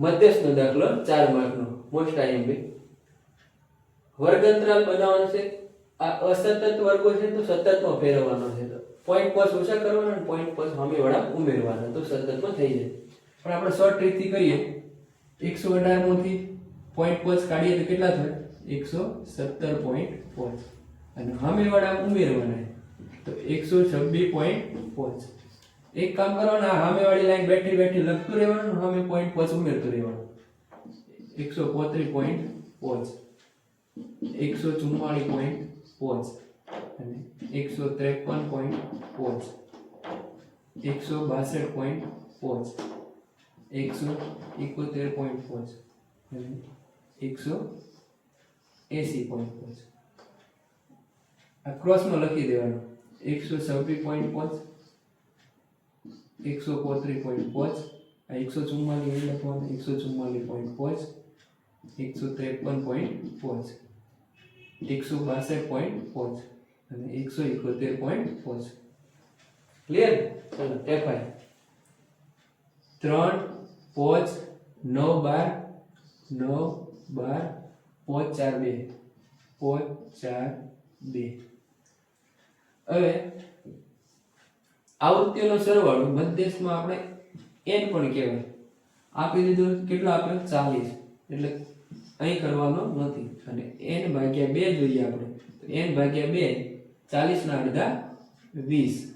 મધ્યસ્થનો દાખલો 4 માર્કનો most IMP વર્ગઅંતરાલ બનાવવાનો છે આ અસતત વર્ગો છે તો સતતમાં ફેરવવાનો છે તો પોઈન્ટ પર ઓછા કરવાના અને પોઈન્ટ પર સામેવાળા ઉમેરવાના તો સતતમાં થઈ જાય પણ આપણે શોર્ટ ટ્રીકથી કરીએ 118 માંથી પોઈન્ટ પર કાઢીએ તો કેટલા થાય 117.5 અને સામેવાળા ઉમેરવાના તો 126.5 એક કામ કરવાનું આ સામેવાળી લાઈન બેઠી બેઠી લખતું રહેવાનું સામે પોઈન્ટ પર ઉમેરતું રહેવાનું 135.5 144.5 અને 153.5 162.5 171.5 અને 180.5 આ ક્રોસમાં લખી દેવાનું 126.5 135.5 આ 144 લખવાનું 144.5 153.5 162.5 અને 171.5 ક્લિયર ચલો એફઆઈ 3 5 9 12 9 12 5 4 2 હવે આવૃત્તિનો સરવાળો મધ્યસ્થમાં આપણે n પણ કહેવાય આપી દીધો કેટલો આપ્યો 40 એટલે અહીં કરવાનો નથી અને n ભાગ્યા 2 જોઈએ આપણે તો n ભાગ્યા 2 40 ના અડધા 20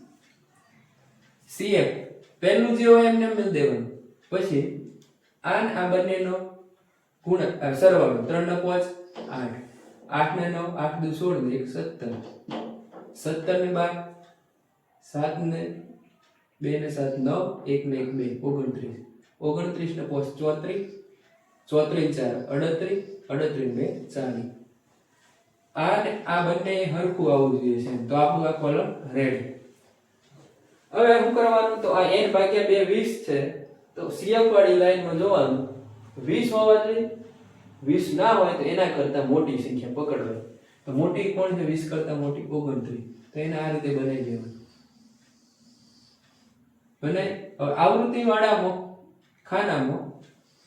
cf પહેલું જે હોય એમને મેળ દેવાનું પછી આ બંનેનો સરવાળો 3 ને 5 8 8 ને 9 8 દુ 16 ને 1 17 17 ને 12 7 ને 2 ને 7 9 1 ને 1 2 29 29 ને 5 34 34 4 38 38 ને 40 આ બંને હરખું આવવું જોઈએ છે તો આપણું આ કોલમ રેડી હવે શું કરવાનું તો આ n ભાગ્યા 2 20 છે તો CF વાળી લાઈનમાં જોવાનું 20 હોવા જોઈએ 20 ના હોય તો એના કરતા મોટી સંખ્યા પકડવાની તો મોટી કોણ છે 20 કરતા મોટી 29 તો એને આ રીતે બનાવી દેવાનું બનાવી હવે આવૃત્તિ વાળામાં ખાનામાં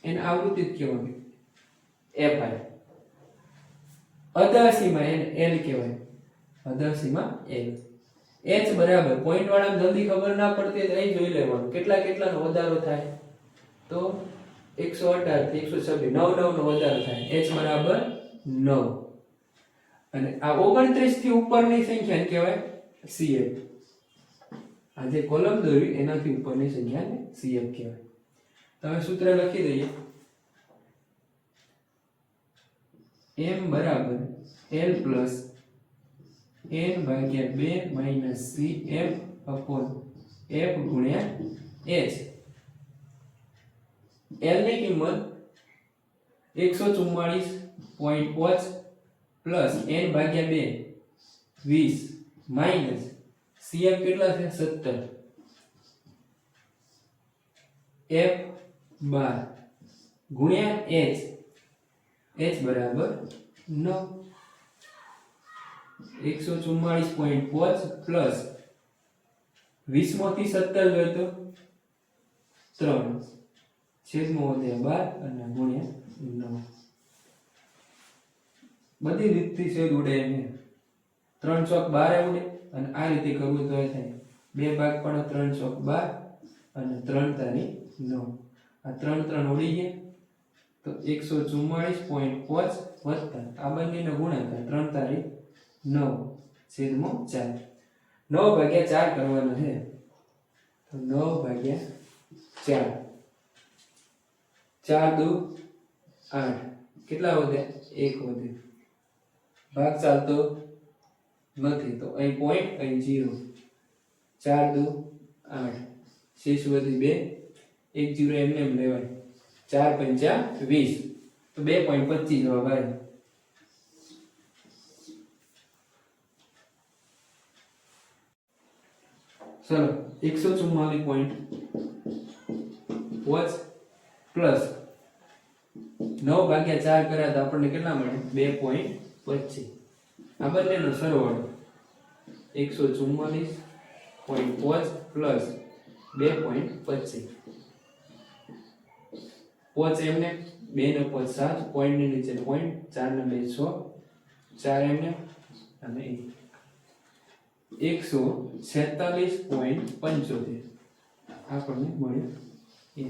એને આવૃત્તિ જ કહેવાનું fi અદાસીમાં એને l કહેવાય અદાસીમાં l h બરાબર પોઈન્ટ વાળામાં જલ્દી ખબર ના પડતી તો અહીં જોઈ લેવાનું કેટલાનો વધારો થાય તો 118 થી 126 9 નો વધારો થાય h બરાબર 9 અને આ 29 થી ઉપરની સંખ્યાને કહેવાય cf આ જે કોલમ દોરી એનાથી ઉપરની સંખ્યાને cf કહેવાય તો હવે સૂત્ર લખી દઈએ m બરાબર l પ્લસ n ભાગ્યા 2 માઈનસ cf અપોન f ગુણ્યા h l ની કિંમત 144.5 પ્લસ n ભાગ્યા 2 20 માઈનસ cf કેટલા છે 17 f 12 ગુણ્યા h બરાબર 9 144.5 પ્લસ 20 માંથી 17 લે તો 3 છેદમાં વધે 12 અને ગુણ્યા 9 બધી રીતથી છેદ ઉડે એમ 3 ચોક 12 ઉડે અને આ રીતે કરવું તો થાય બે ભાગ પણ 3 ચોક 12 અને 3 તારી 9 આ 3 ઉડી ગયા તો 144.5 વત્તા આ બંનેનો ગુણાકાર 3 તારી 9 છેદમાં 4 9 ભાગ્યા 4 કરવાનો છે તો 9 ભાગ્યા 4 4 દુ 8 કેટલા વધે 1 વધે ભાગ ચાલતો નથી તો અહીં પોઈન્ટ અહીં 0 4 દુ 8 શેષ વધી 2 1 0 એમને એમ લેવાય 4 પંચા 20 તો 2.25 જવાબ આવે ચલો 144.5 પ્લસ 9 ભાગ્યા 4 કર્યા તો આપણને કેટલા મળે 2.25 આ બંનેનો સરવાળો 144.5 પ્લસ 2.25 પોચ એમને 2 ને 5 7 પોઈન્ટ ની નીચે પોઈન્ટ 4 ને 2 6 4 એમને અને 146.75 આપણને મળ્યું એ